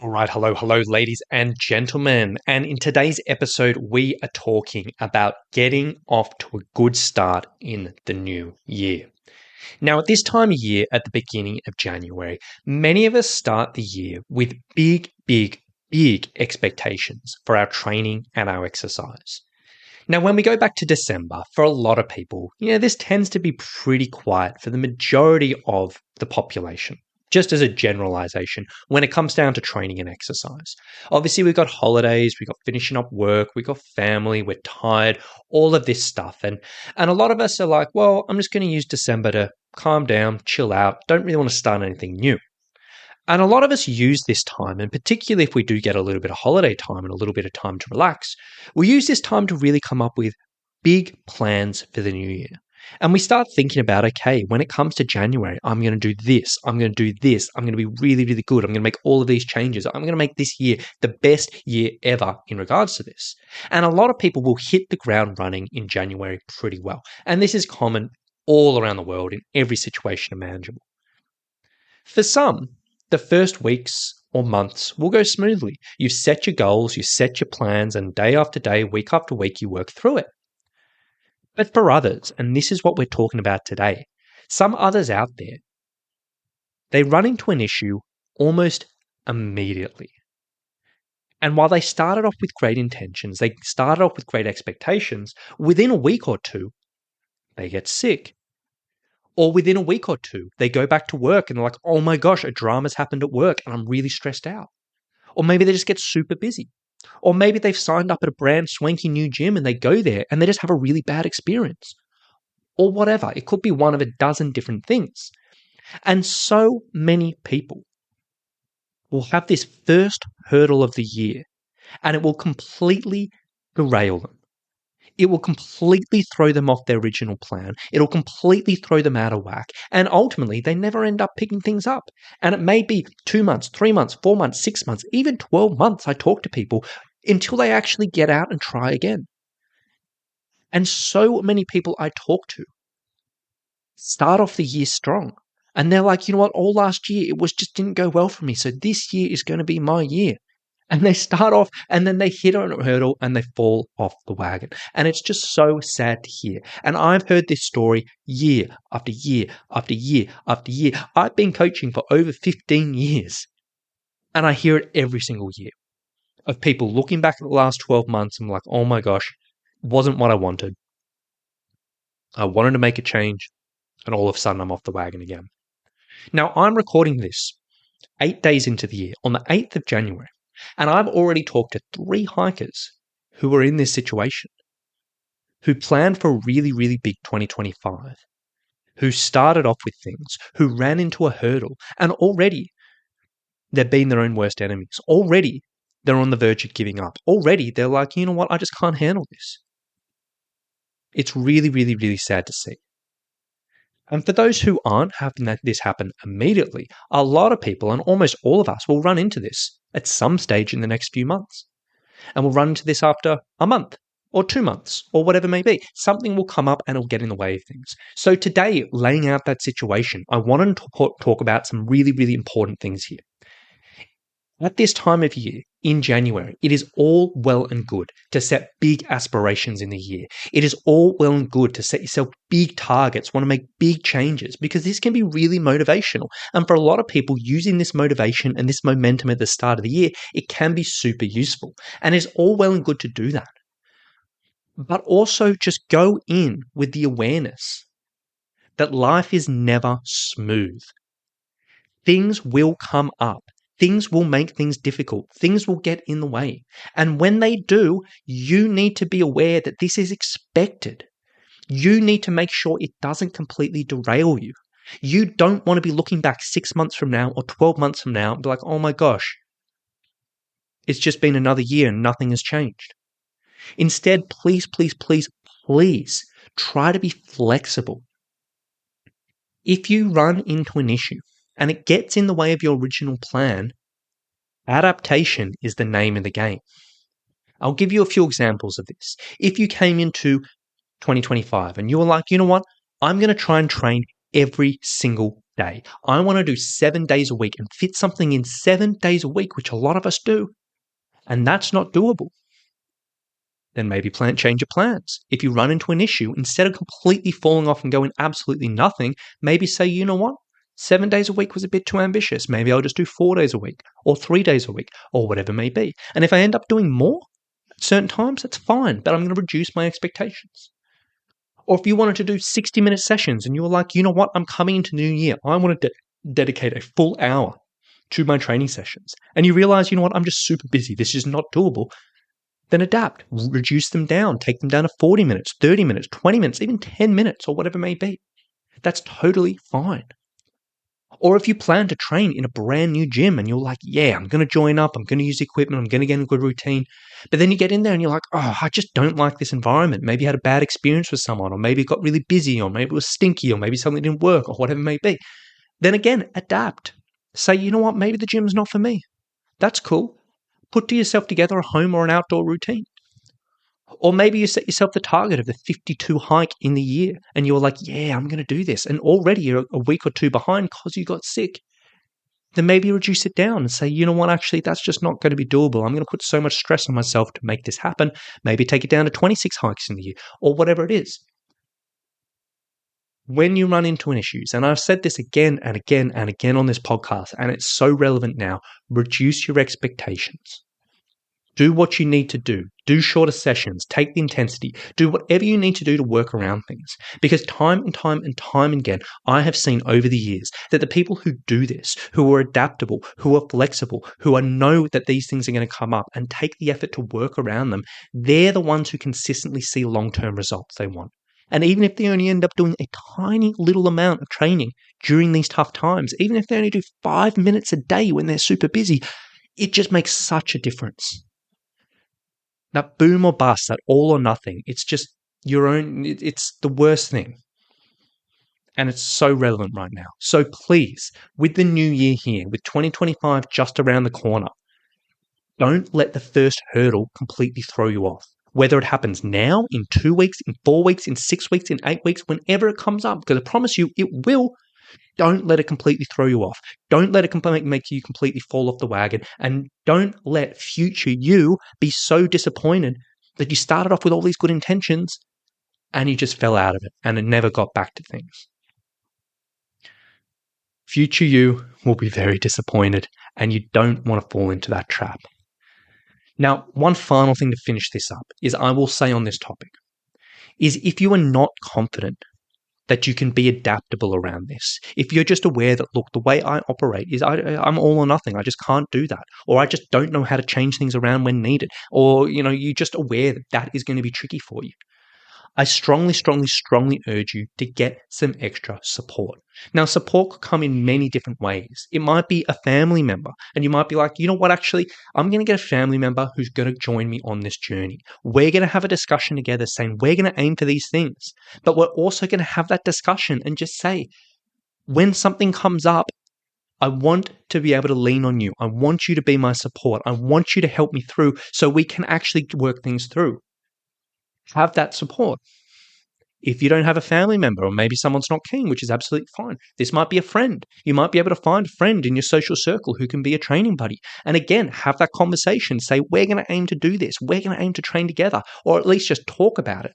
All right, hello, ladies and gentlemen. And in today's episode, we are talking about getting off to a good start in the new year. Now, at this time of year, at the beginning of January, many of us start the year with big expectations for our training and our exercise. Now, when we go back to December, for a lot of people, this tends to be pretty quiet for the majority of the population. Just as a generalization, when it comes down to training and exercise. Obviously, we've got holidays, we've got finishing up work, we've got family, we're tired, all of this stuff. And a lot of us are like, well, I'm just going to use December to calm down, chill out, don't really want to start anything new. And a lot of us use this time, and particularly if we do get a little bit of holiday time and a little bit of time to relax, we use this time to really come up with big plans for the new year. And we start thinking about, okay, when it comes to January, I'm going to do this, I'm going to do this, I'm going to be really good, I'm going to make all of these changes, I'm going to make this year the best year ever in regards to this. And a lot of people will hit the ground running in January pretty well. And this is common all around the world in every situation imaginable. For some, the first weeks or months will go smoothly. You set your goals, you set your plans, and day after day, week after week, you work through it. But for others, and this is what we're talking about today, some others out there, they run into an issue almost immediately. And while they started off with great intentions, they started off with great expectations, within a week or two, they get sick. Or within a week or two, they go back to work and they're like, oh my gosh, a drama's happened at work and I'm really stressed out. Or maybe they just get super busy. Or maybe they've signed up at a brand swanky new gym and they go there and they just have a really bad experience. Or whatever. It could be one of a dozen different things. And so many people will have this first hurdle of the year and it will completely derail them. It will completely throw them off their original plan. It'll completely throw them out of whack. And ultimately, they never end up picking things up. And it may be 2 months, 3 months, 4 months, 6 months, even 12 months. I talk to people until they actually get out and try again. And so many people I talk to start off the year strong. And they're like, you know what, all last year, it just didn't go well for me. So this year is going to be my year. And they start off and then they hit on a hurdle and they fall off the wagon. And it's just so sad to hear. And I've heard this story year after year after year after year. I've been coaching for over 15 years. And I hear it every single year of people looking back at the last 12 months and like, oh my gosh, it wasn't what I wanted. I wanted to make a change. And all of a sudden I'm off the wagon again. Now I'm recording this 8 days into the year on the 8th of January. And I've already talked to 3 hikers who were in this situation, who planned for a really big 2025, who started off with things, who ran into a hurdle, and already they've been their own worst enemies. Already they're on the verge of giving up. Already they're like, you know what, I just can't handle this. It's really sad to see. And for those who aren't having this happen immediately, a lot of people, and almost all of us, will run into this at some stage in the next few months. And we'll run into this after a month or 2 months or whatever it may be. Something will come up and it'll get in the way of things. So today, laying out that situation, I wanted to talk about some really important things here. At this time of year, in January, it is all well and good to set big aspirations in the year. It is all well and good to set yourself big targets, want to make big changes, because this can be really motivational. And for a lot of people, using this motivation and this momentum at the start of the year, it can be super useful. And it's all well and good to do that. But also just go in with the awareness that life is never smooth. Things will come up. Things will make things difficult. Things will get in the way. And when they do, you need to be aware that this is expected. You need to make sure it doesn't completely derail you. You don't want to be looking back 6 months from now or 12 months from now and be like, oh my gosh, it's just been another year and nothing has changed. Instead, please try to be flexible. If you run into an issue, and it gets in the way of your original plan, adaptation is the name of the game. I'll give you a few examples of this. If you came into 2025 and you were like, you know what, I'm going to try and train every single day. I want to do 7 days a week and fit something in 7 days a week, which a lot of us do, and that's not doable. Then maybe change your plans. If you run into an issue, instead of completely falling off and going absolutely nothing, maybe say, you know what? 7 days a week was a bit too ambitious. Maybe I'll just do 4 days a week or 3 days a week or whatever it may be. And if I end up doing more at certain times, that's fine, but I'm going to reduce my expectations. Or if you wanted to do 60-minute sessions and you're like, you know what? I'm coming into the new year. I want to dedicate a full hour to my training sessions. And you realize, you know what? I'm just super busy. This is not doable. Then adapt, reduce them down, take them down to 40 minutes, 30 minutes, 20 minutes, even 10 minutes or whatever it may be. That's totally fine. Or if you plan to train in a brand new gym and you're like, yeah, I'm going to join up, I'm going to use equipment, I'm going to get a good routine. But then you get in there and you're like, oh, I just don't like this environment. Maybe you had a bad experience with someone, or maybe it got really busy, or maybe it was stinky, or maybe something didn't work, or whatever it may be. Then again, adapt. Say, you know what, maybe the gym's not for me. That's cool. Put to yourself together a home or an outdoor routine. Or maybe you set yourself the target of the 52 hike in the year and you're like, yeah, I'm going to do this. And already you're a week or two behind because you got sick. Then maybe reduce it down and say, you know what, actually, that's just not going to be doable. I'm going to put so much stress on myself to make this happen. Maybe take it down to 26 hikes in the year or whatever it is. When you run into an issue, and I've said this again and again and again on this podcast, and it's so relevant now, reduce your expectations. Do what you need to do. Do shorter sessions. Take the intensity. Do whatever you need to do to work around things. Because time and time again, I have seen over the years that the people who do this, who are adaptable, who are flexible, who know that these things are going to come up and take the effort to work around them, they're the ones who consistently see long-term results they want. And even if they only end up doing a tiny little amount of training during these tough times, even if they only do 5 minutes a day when they're super busy, it just makes such a difference. That boom or bust, that all or nothing, it's just your own, it's the worst thing. And it's so relevant right now. So please, with the new year here, with 2025 just around the corner, don't let the first hurdle completely throw you off. Whether it happens now, in 2 weeks, in 4 weeks, in 6 weeks, in 8 weeks, whenever it comes up, because I promise you it will. Don't let it completely throw you off. Don't let it make you completely fall off the wagon. And don't let future you be so disappointed that you started off with all these good intentions and you just fell out of it and it never got back to things. Future you will be very disappointed and you don't want to fall into that trap. Now, one final thing to finish this up is I will say on this topic is if you are not confident that you can be adaptable around this. If you're just aware that, look, the way I operate is I'm all or nothing. I just can't do that. Or I just don't know how to change things around when needed. Or, you're just aware that that is going to be tricky for you. I strongly urge you to get some extra support. Now, support could come in many different ways. It might be a family member, and you might be like, you know what, actually, I'm going to get a family member who's going to join me on this journey. We're going to have a discussion together saying we're going to aim for these things, but we're also going to have that discussion and just say, when something comes up, I want to be able to lean on you. I want you to be my support. I want you to help me through so we can actually work things through. Have that support. If you don't have a family member or maybe someone's not keen, which is absolutely fine, this might be a friend. You might be able to find a friend in your social circle who can be a training buddy. And again, have that conversation. Say, we're going to aim to do this. We're going to aim to train together, or at least just talk about it.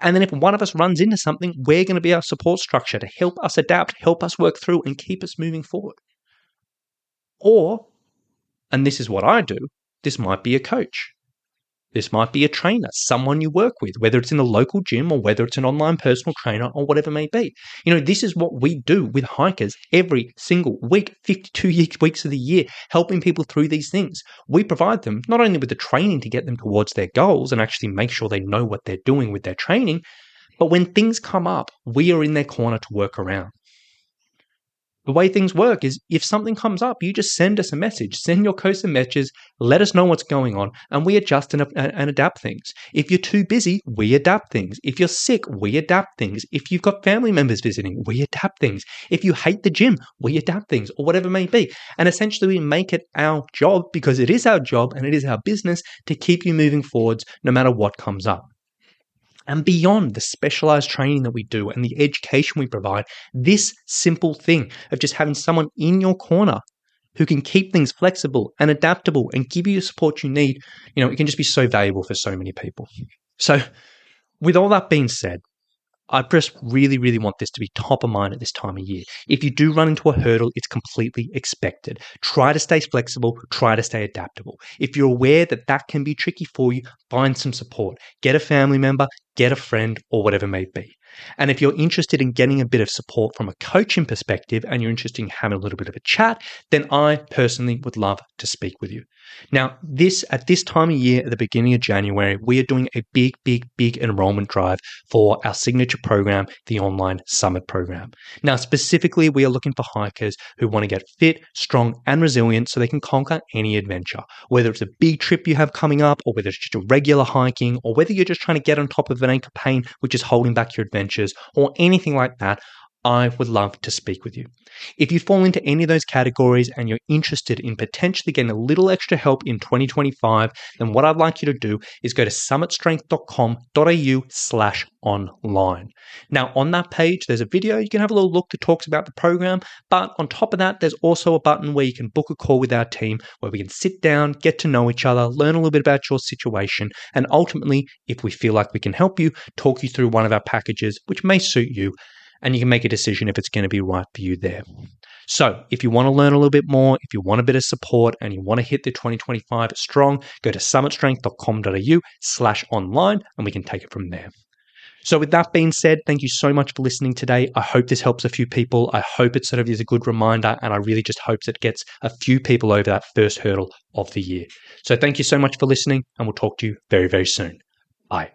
And then if one of us runs into something, we're going to be our support structure to help us adapt, help us work through and keep us moving forward. Or, and this is what I do, this might be a coach. This might be a trainer, someone you work with, whether it's in the local gym or whether it's an online personal trainer or whatever it may be. This is what we do with hikers every single week, 52 weeks of the year, helping people through these things. We provide them not only with the training to get them towards their goals and actually make sure they know what they're doing with their training, but when things come up, we are in their corner to work around. The way things work is if something comes up, you just send us a message, send your coach a message, let us know what's going on, and we adjust and adapt things. If you're too busy, we adapt things. If you're sick, we adapt things. If you've got family members visiting, we adapt things. If you hate the gym, we adapt things, or whatever it may be. And essentially, we make it our job, because it is our job and it is our business, to keep you moving forwards no matter what comes up. And beyond the specialized training that we do and the education we provide, this simple thing of just having someone in your corner who can keep things flexible and adaptable and give you the support you need, it can just be so valuable for so many people. So with all that being said, I just really, really want this to be top of mind at this time of year. If you do run into a hurdle, it's completely expected. Try to stay flexible, try to stay adaptable. If you're aware that that can be tricky for you, find some support. Get a family member, get a friend, or whatever it may be. And if you're interested in getting a bit of support from a coaching perspective and you're interested in having a little bit of a chat, then I personally would love to speak with you. Now, at this time of year, at the beginning of January, we are doing a big enrollment drive for our signature program, the Online Summit Program. Now, specifically, we are looking for hikers who want to get fit, strong, and resilient so they can conquer any adventure, whether it's a big trip you have coming up, or whether it's just a regular hiking, or whether you're just trying to get on top of an ache of pain, which is holding back your adventures, or anything like that. I would love to speak with you. If you fall into any of those categories and you're interested in potentially getting a little extra help in 2025, then what I'd like you to do is go to summitstrength.com.au/online. Now, on that page, there's a video. You can have a little look that talks about the program. But on top of that, there's also a button where you can book a call with our team where we can sit down, get to know each other, learn a little bit about your situation, and ultimately, if we feel like we can help you, talk you through one of our packages, which may suit you. And you can make a decision if it's going to be right for you there. So if you want to learn a little bit more, if you want a bit of support and you want to hit the 2025 strong, go to summitstrength.com.au/online and we can take it from there. So with that being said, thank you so much for listening today. I hope this helps a few people. I hope it sort of is a good reminder, and I really just hope that it gets a few people over that first hurdle of the year. So thank you so much for listening, and we'll talk to you very, very soon. Bye.